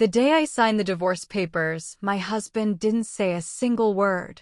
The day I signed the divorce papers, my husband didn't say a single word.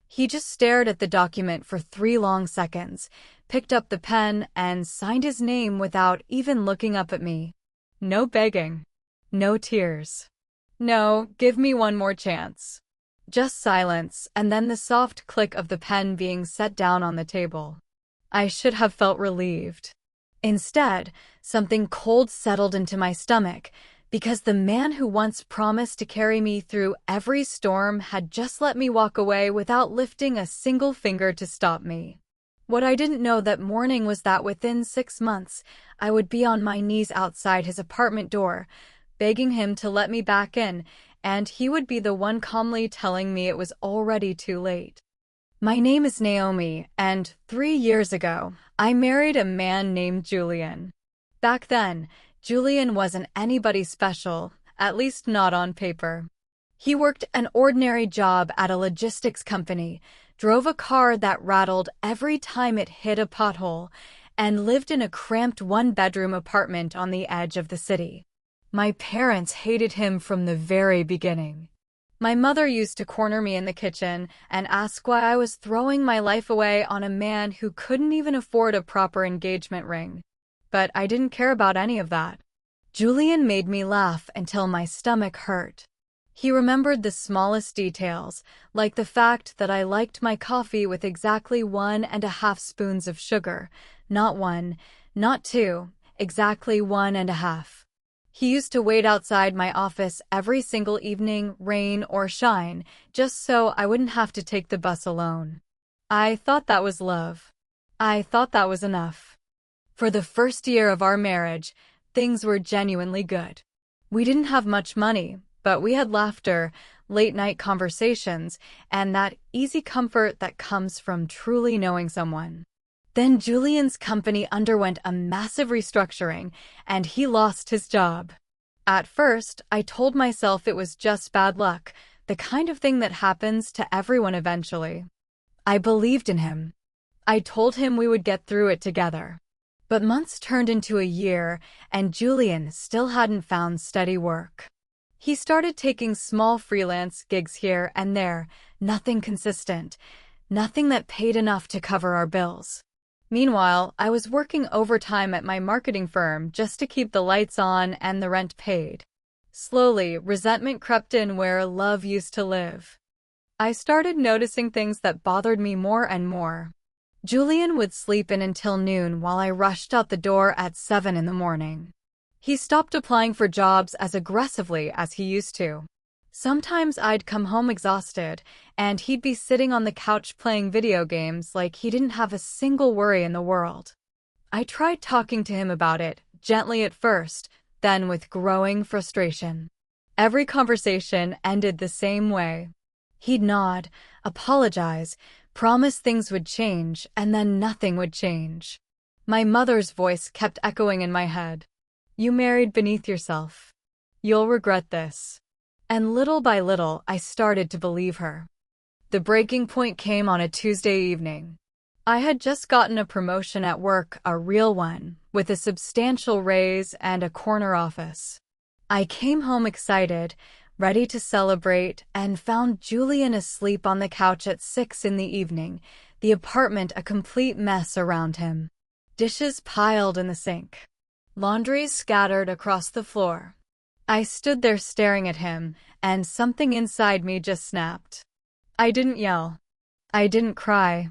He just stared at the document for 3 long seconds, picked up the pen, and signed his name without even looking up at me. No begging. No tears. No, give me one more chance. Just silence, and then the soft click of the pen being set down on the table. I should have felt relieved. Instead, something cold settled into my stomach, because the man who once promised to carry me through every storm had just let me walk away without lifting a single finger to stop me. What I didn't know that morning was that within 6 months, I would be on my knees outside his apartment door, begging him to let me back in, and he would be the one calmly telling me it was already too late. My name is Naomi, and 3 years ago, I married a man named Julian. Back then, Julian wasn't anybody special, at least not on paper. He worked an ordinary job at a logistics company, drove a car that rattled every time it hit a pothole, and lived in a cramped one-bedroom apartment on the edge of the city. My parents hated him from the very beginning. My mother used to corner me in the kitchen and ask why I was throwing my life away on a man who couldn't even afford a proper engagement ring. But I didn't care about any of that. Julian made me laugh until my stomach hurt. He remembered the smallest details, like the fact that I liked my coffee with exactly 1.5 spoons of sugar. Not 1, not 2, exactly 1.5. He used to wait outside my office every single evening, rain or shine, just so I wouldn't have to take the bus alone. I thought that was love. I thought that was enough. For the first year of our marriage, things were genuinely good. We didn't have much money, but we had laughter, late-night conversations, and that easy comfort that comes from truly knowing someone. Then Julian's company underwent a massive restructuring, and he lost his job. At first, I told myself it was just bad luck, the kind of thing that happens to everyone eventually. I believed in him. I told him we would get through it together. But months turned into a year, and Julian still hadn't found steady work. He started taking small freelance gigs here and there, nothing consistent, nothing that paid enough to cover our bills. Meanwhile, I was working overtime at my marketing firm just to keep the lights on and the rent paid. Slowly, resentment crept in where love used to live. I started noticing things that bothered me more and more. Julian would sleep in until noon while I rushed out the door at 7 in the morning. He stopped applying for jobs as aggressively as he used to. Sometimes I'd come home exhausted, and he'd be sitting on the couch playing video games like he didn't have a single worry in the world. I tried talking to him about it, gently at first, then with growing frustration. Every conversation ended the same way. He'd nod, apologize, promise things would change, and then nothing would change. My mother's voice kept echoing in my head. You married beneath yourself. You'll regret this. And little by little, I started to believe her. The breaking point came on a Tuesday evening. I had just gotten a promotion at work, a real one, with a substantial raise and a corner office. I came home excited, ready to celebrate, and found Julian asleep on the couch at 6 in the evening, the apartment a complete mess around him. Dishes piled in the sink. Laundry scattered across the floor. I stood there staring at him, and something inside me just snapped. I didn't yell. I didn't cry.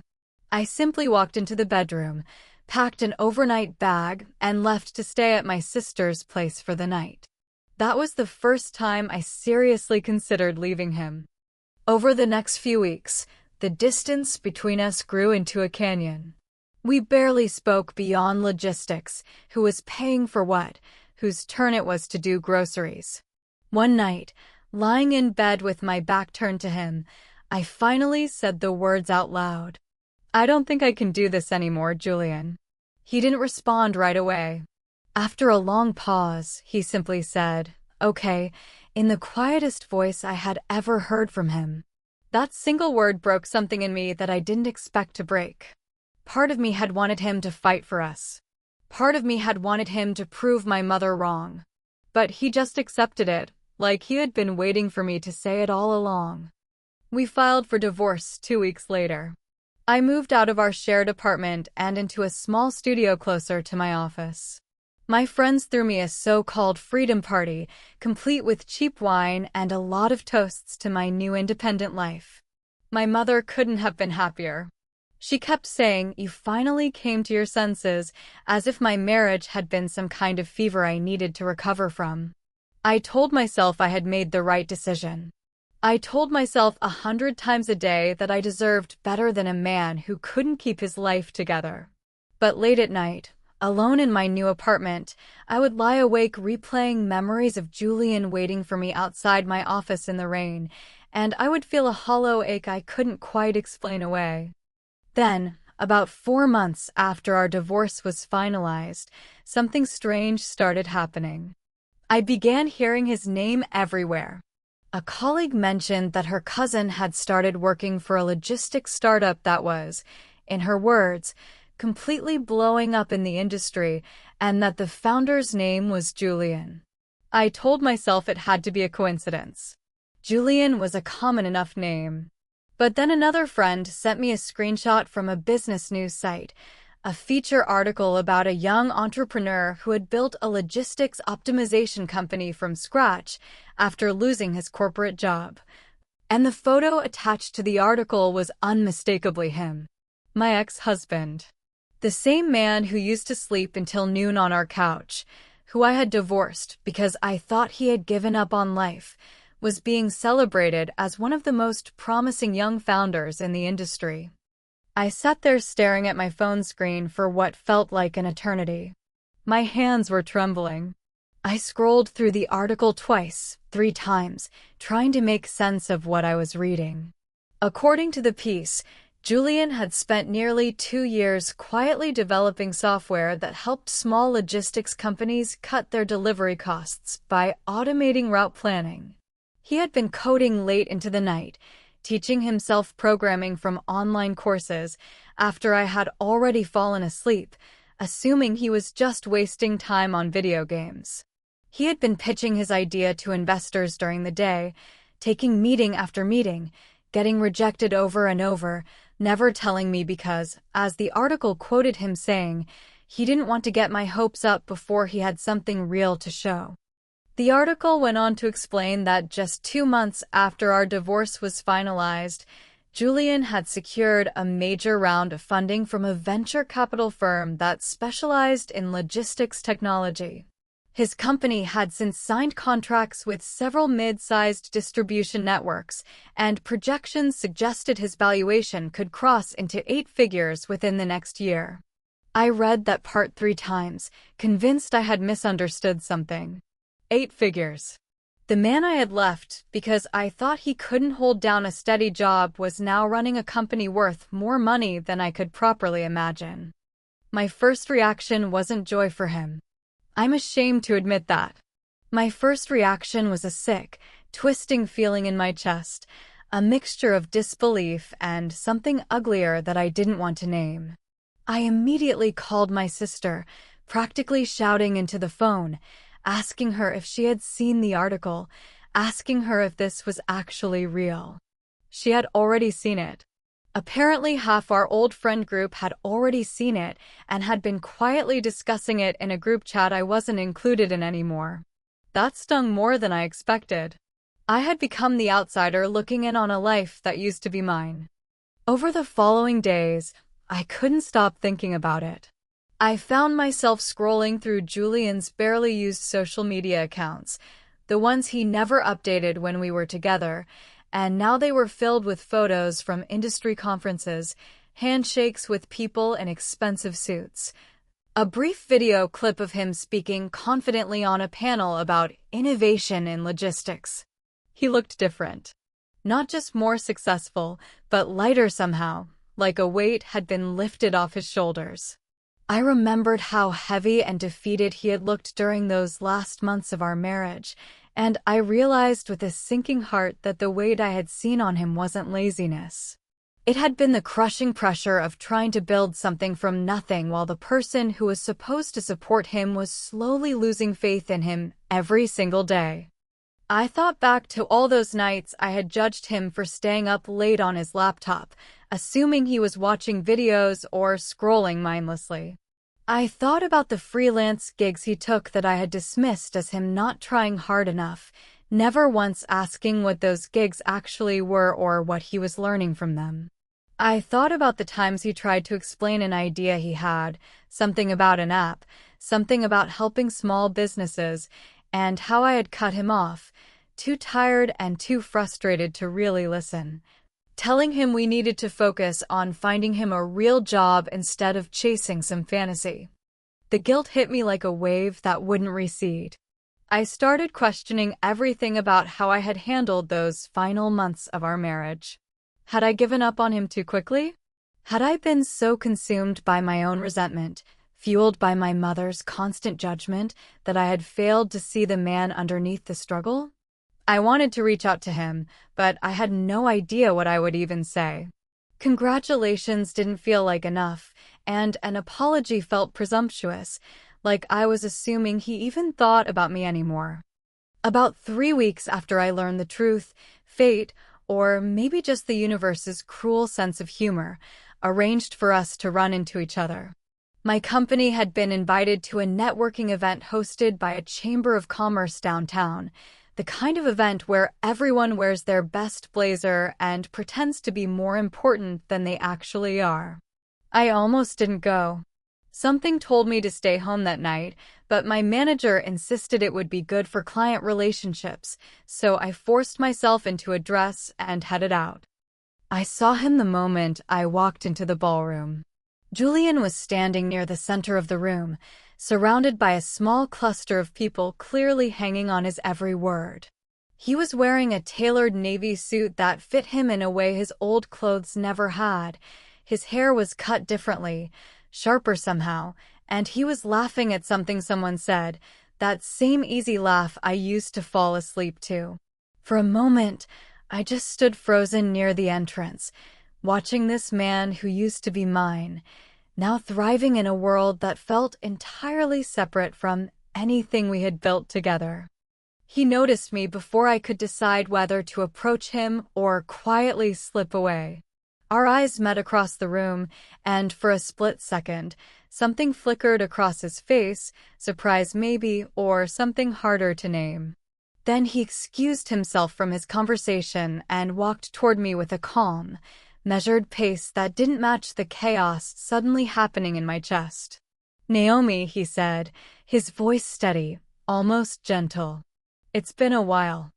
I simply walked into the bedroom, packed an overnight bag, and left to stay at my sister's place for the night. That was the first time I seriously considered leaving him. Over the next few weeks, the distance between us grew into a canyon. We barely spoke beyond logistics, who was paying for what, whose turn it was to do groceries. One night, lying in bed with my back turned to him, I finally said the words out loud. I don't think I can do this anymore, Julian. He didn't respond right away. After a long pause, he simply said, "Okay," in the quietest voice I had ever heard from him. That single word broke something in me that I didn't expect to break. Part of me had wanted him to fight for us. Part of me had wanted him to prove my mother wrong. But he just accepted it, like he had been waiting for me to say it all along. We filed for divorce 2 weeks later. I moved out of our shared apartment and into a small studio closer to my office. My friends threw me a so-called freedom party, complete with cheap wine and a lot of toasts to my new independent life. My mother couldn't have been happier. She kept saying, "You finally came to your senses," as if my marriage had been some kind of fever I needed to recover from. I told myself I had made the right decision. I told myself 100 times a day that I deserved better than a man who couldn't keep his life together. But late at night, alone in my new apartment, I would lie awake replaying memories of Julian waiting for me outside my office in the rain, and I would feel a hollow ache I couldn't quite explain away. Then, about 4 months after our divorce was finalized, something strange started happening. I began hearing his name everywhere. A colleague mentioned that her cousin had started working for a logistics startup that was, in her words, completely blowing up in the industry, and that the founder's name was Julian. I told myself it had to be a coincidence. Julian was a common enough name. But then another friend sent me a screenshot from a business news site, a feature article about a young entrepreneur who had built a logistics optimization company from scratch after losing his corporate job. And the photo attached to the article was unmistakably him, my ex-husband. The same man who used to sleep until noon on our couch, who I had divorced because I thought he had given up on life, was being celebrated as one of the most promising young founders in the industry. I sat there staring at my phone screen for what felt like an eternity. My hands were trembling. I scrolled through the article twice, 3 times, trying to make sense of what I was reading. According to the piece, Julian had spent nearly 2 years quietly developing software that helped small logistics companies cut their delivery costs by automating route planning. He had been coding late into the night, teaching himself programming from online courses after I had already fallen asleep, assuming he was just wasting time on video games. He had been pitching his idea to investors during the day, taking meeting after meeting, getting rejected over and over, never telling me because, as the article quoted him saying, he didn't want to get my hopes up before he had something real to show. The article went on to explain that just 2 months after our divorce was finalized, Julian had secured a major round of funding from a venture capital firm that specialized in logistics technology. His company had since signed contracts with several mid-sized distribution networks, and projections suggested his valuation could cross into 8 figures within the next year. I read that part 3 times, convinced I had misunderstood something. 8 figures. The man I had left because I thought he couldn't hold down a steady job was now running a company worth more money than I could properly imagine. My first reaction wasn't joy for him. I'm ashamed to admit that. My first reaction was a sick, twisting feeling in my chest, a mixture of disbelief and something uglier that I didn't want to name. I immediately called my sister, practically shouting into the phone, asking her if she had seen the article, asking her if this was actually real. She had already seen it. Apparently half our old friend group had already seen it and had been quietly discussing it in a group chat I wasn't included in anymore. That stung more than I expected. I had become the outsider looking in on a life that used to be mine. Over the following days, I couldn't stop thinking about it. I found myself scrolling through Julian's barely used social media accounts, the ones he never updated when we were together, and now they were filled with photos from industry conferences, handshakes with people in expensive suits, a brief video clip of him speaking confidently on a panel about innovation in logistics. He looked different. Not just more successful, but lighter somehow, like a weight had been lifted off his shoulders. I remembered how heavy and defeated he had looked during those last months of our marriage, and I realized with a sinking heart that the weight I had seen on him wasn't laziness. It had been the crushing pressure of trying to build something from nothing while the person who was supposed to support him was slowly losing faith in him every single day. I thought back to all those nights I had judged him for staying up late on his laptop, assuming he was watching videos or scrolling mindlessly. I thought about the freelance gigs he took that I had dismissed as him not trying hard enough, never once asking what those gigs actually were or what he was learning from them. I thought about the times he tried to explain an idea he had, something about an app, something about helping small businesses, and how I had cut him off, too tired and too frustrated to really listen, telling him we needed to focus on finding him a real job instead of chasing some fantasy. The guilt hit me like a wave that wouldn't recede. I started questioning everything about how I had handled those final months of our marriage. Had I given up on him too quickly? Had I been so consumed by my own resentment, fueled by my mother's constant judgment, that I had failed to see the man underneath the struggle? I wanted to reach out to him, but I had no idea what I would even say. Congratulations didn't feel like enough, and an apology felt presumptuous, like I was assuming he even thought about me anymore. About 3 weeks after I learned the truth, fate, or maybe just the universe's cruel sense of humor, arranged for us to run into each other. My company had been invited to a networking event hosted by a chamber of commerce downtown, the kind of event where everyone wears their best blazer and pretends to be more important than they actually are. I almost didn't go. Something told me to stay home that night, but my manager insisted it would be good for client relationships, so I forced myself into a dress and headed out. I saw him the moment I walked into the ballroom. Julian was standing near the center of the room, surrounded by a small cluster of people clearly hanging on his every word. He was wearing a tailored navy suit that fit him in a way his old clothes never had. His hair was cut differently, sharper somehow, and he was laughing at something someone said, that same easy laugh I used to fall asleep to. For a moment, I just stood frozen near the entrance, watching this man who used to be mine, now thriving in a world that felt entirely separate from anything we had built together. He noticed me before I could decide whether to approach him or quietly slip away. Our eyes met across the room, and for a split second, something flickered across his face, surprise maybe, or something harder to name. Then he excused himself from his conversation and walked toward me with a calm, measured pace that didn't match the chaos suddenly happening in my chest. "Naomi," he said, his voice steady, almost gentle. "It's been a while."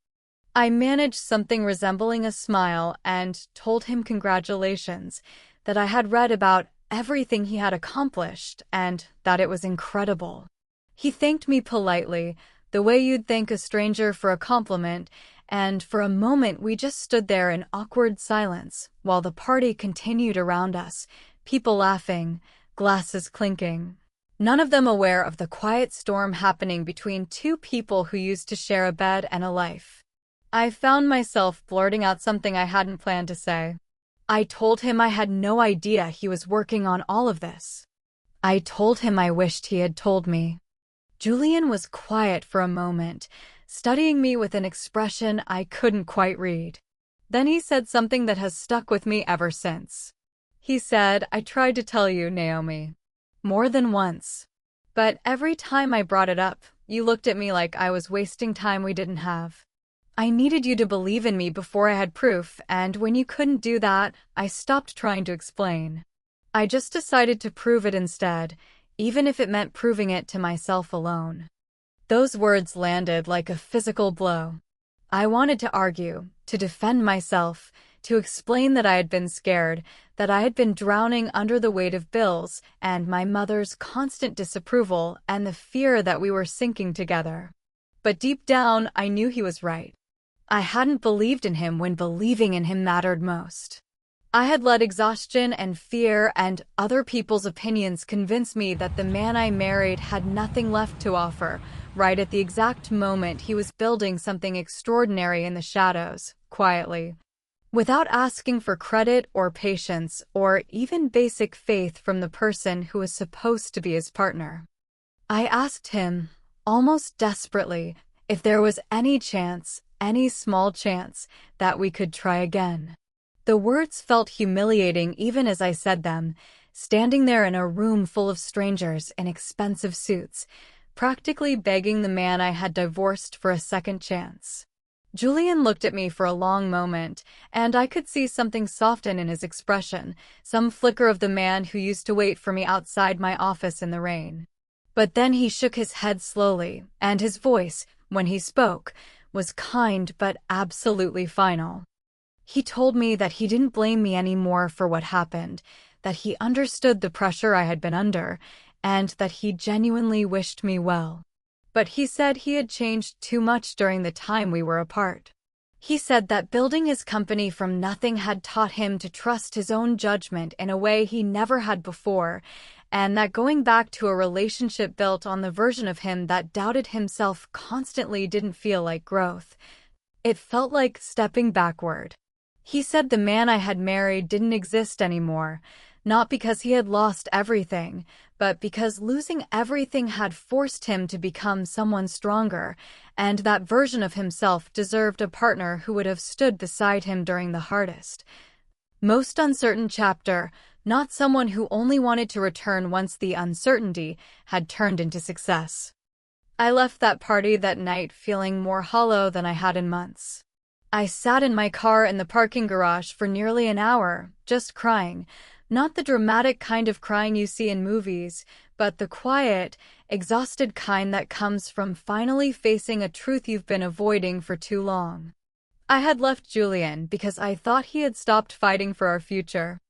I managed something resembling a smile and told him congratulations, that I had read about everything he had accomplished and that it was incredible. He thanked me politely, the way you'd thank a stranger for a compliment, and for a moment we just stood there in awkward silence while the party continued around us, people laughing, glasses clinking. None of them aware of the quiet storm happening between two people who used to share a bed and a life. I found myself blurting out something I hadn't planned to say. I told him I had no idea he was working on all of this. I told him I wished he had told me. Julian was quiet for a moment, studying me with an expression I couldn't quite read. Then he said something that has stuck with me ever since. He said, "I tried to tell you, Naomi." More than once. But every time I brought it up, you looked at me like I was wasting time we didn't have. I needed you to believe in me before I had proof, and when you couldn't do that, I stopped trying to explain. I just decided to prove it instead, even if it meant proving it to myself alone. Those words landed like a physical blow. I wanted to argue, to defend myself, to explain that I had been scared, that I had been drowning under the weight of bills and my mother's constant disapproval and the fear that we were sinking together. But deep down, I knew he was right. I hadn't believed in him when believing in him mattered most. I had let exhaustion and fear and other people's opinions convince me that the man I married had nothing left to offer, right at the exact moment he was building something extraordinary in the shadows, quietly. Without asking for credit or patience or even basic faith from the person who was supposed to be his partner. I asked him, almost desperately, If there was any chance, any small chance, that we could try again. The words felt humiliating even as I said them, standing there in a room full of strangers in expensive suits, practically begging the man I had divorced for a second chance. Julian looked at me for a long moment, and I could see something soften in his expression, some flicker of the man who used to wait for me outside my office in the rain. But then he shook his head slowly, and his voice, when he spoke, was kind but absolutely final. He told me that he didn't blame me anymore for what happened, that he understood the pressure I had been under, and that he genuinely wished me well. But he said he had changed too much during the time we were apart. He said that building his company from nothing had taught him to trust his own judgment in a way he never had before, and that going back to a relationship built on the version of him that doubted himself constantly didn't feel like growth. It felt like stepping backward. He said the man I had married didn't exist anymore, not because he had lost everything, but because losing everything had forced him to become someone stronger, and that version of himself deserved a partner who would have stood beside him during the hardest, most uncertain chapter, not someone who only wanted to return once the uncertainty had turned into success. I left that party that night feeling more hollow than I had in months. I sat in my car in the parking garage for nearly an hour, just crying. Not the dramatic kind of crying you see in movies, but the quiet, exhausted kind that comes from finally facing a truth you've been avoiding for too long. I had left Julian because I thought he had stopped fighting for our future.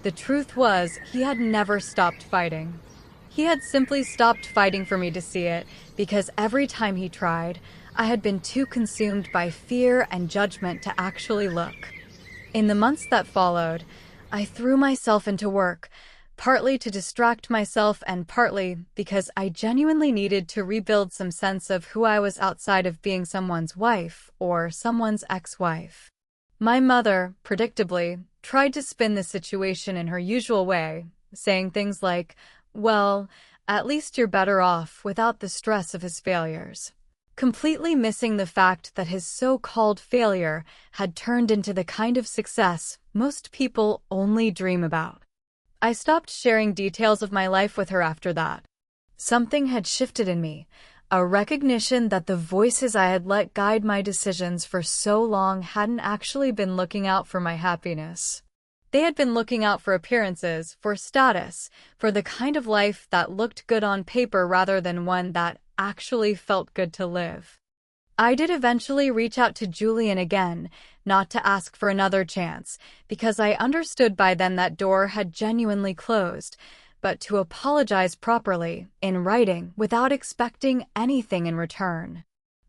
The truth was, he had never stopped fighting. He had simply stopped fighting for me to see it, because every time he tried, I had been too consumed by fear and judgment to actually look. In the months that followed, I threw myself into work, partly to distract myself and partly because I genuinely needed to rebuild some sense of who I was outside of being someone's wife or someone's ex-wife. My mother, predictably, tried to spin the situation in her usual way, saying things like, "Well, at least you're better off without the stress of his failures," completely missing the fact that his so-called failure had turned into the kind of success most people only dream about. I stopped sharing details of my life with her after that. Something had shifted in me, a recognition that the voices I had let guide my decisions for so long hadn't actually been looking out for my happiness. They had been looking out for appearances, for status, for the kind of life that looked good on paper rather than one that actually felt good to live. I did eventually reach out to Julian again, not to ask for another chance, because I understood by then that door had genuinely closed, but to apologize properly, in writing, without expecting anything in return.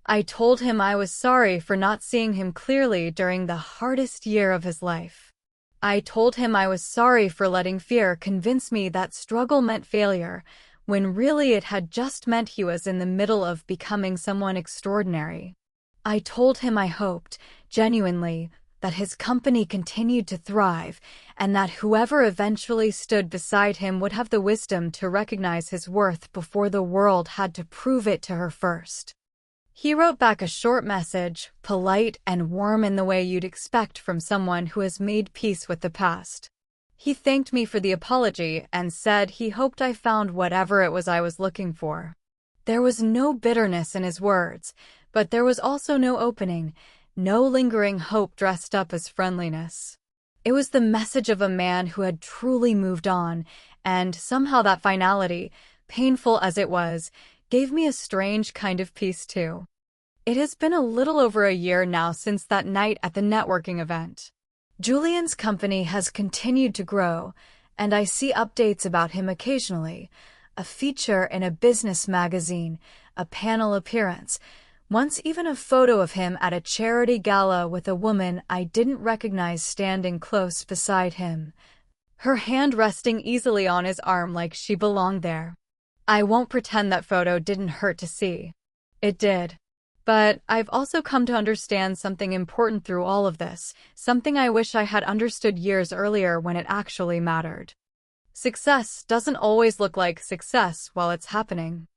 I told him I was sorry for not seeing him clearly during the hardest year of his life. I told him I was sorry for letting fear convince me that struggle meant failure, when really it had just meant he was in the middle of becoming someone extraordinary. I told him I hoped, genuinely, that his company continued to thrive, and that whoever eventually stood beside him would have the wisdom to recognize his worth before the world had to prove it to her first. He wrote back a short message, polite and warm in the way you'd expect from someone who has made peace with the past. He thanked me for the apology and said he hoped I found whatever it was I was looking for. There was no bitterness in his words, but there was also no opening, no lingering hope dressed up as friendliness. It was the message of a man who had truly moved on, and somehow that finality, painful as it was, gave me a strange kind of peace too. It has been a little over a year now since that night at the networking event. Julian's company has continued to grow, and I see updates about him occasionally, a feature in a business magazine, a panel appearance, once even a photo of him at a charity gala with a woman I didn't recognize standing close beside him, her hand resting easily on his arm like she belonged there. I won't pretend that photo didn't hurt to see. It did. But I've also come to understand something important through all of this, something I wish I had understood years earlier when it actually mattered. Success doesn't always look like success while it's happening.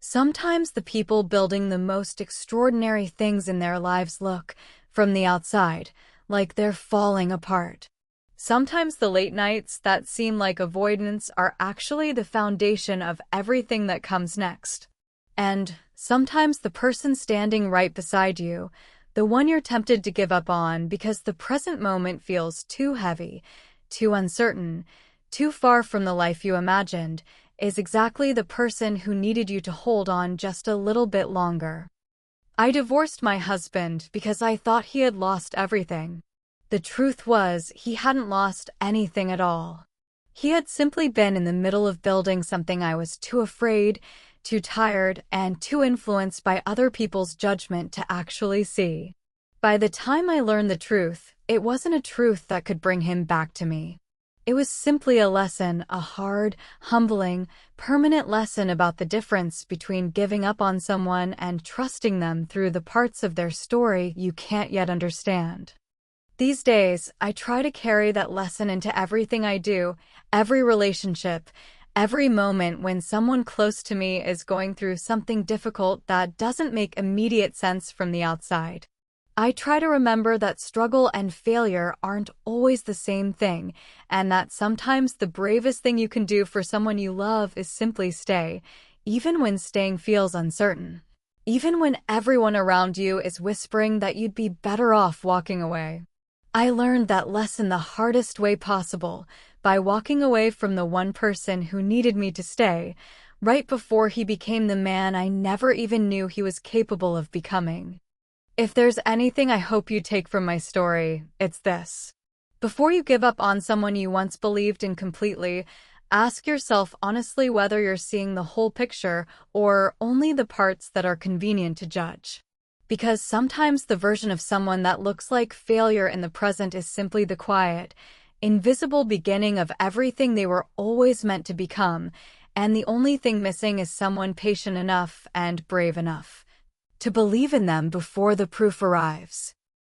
Sometimes the people building the most extraordinary things in their lives look, from the outside, like they're falling apart. Sometimes the late nights that seem like avoidance are actually the foundation of everything that comes next. And sometimes the person standing right beside you, the one you're tempted to give up on because the present moment feels too heavy, too uncertain, too far from the life you imagined, is exactly the person who needed you to hold on just a little bit longer. I divorced my husband because I thought he had lost everything. The truth was, he hadn't lost anything at all. He had simply been in the middle of building something I was too afraid, too tired, and too influenced by other people's judgment to actually see. By the time I learned the truth, it wasn't a truth that could bring him back to me. It was simply a lesson, a hard, humbling, permanent lesson about the difference between giving up on someone and trusting them through the parts of their story you can't yet understand. These days, I try to carry that lesson into everything I do, every relationship, every moment when someone close to me is going through something difficult that doesn't make immediate sense from the outside. I try to remember that struggle and failure aren't always the same thing, and that sometimes the bravest thing you can do for someone you love is simply stay, even when staying feels uncertain. Even when everyone around you is whispering that you'd be better off walking away. I learned that lesson the hardest way possible, by walking away from the one person who needed me to stay, right before he became the man I never even knew he was capable of becoming. If there's anything I hope you take from my story, it's this. Before you give up on someone you once believed in completely, ask yourself honestly whether you're seeing the whole picture or only the parts that are convenient to judge. Because sometimes the version of someone that looks like failure in the present is simply the quiet, invisible beginning of everything they were always meant to become, and the only thing missing is someone patient enough and brave enough to believe in them before the proof arrives.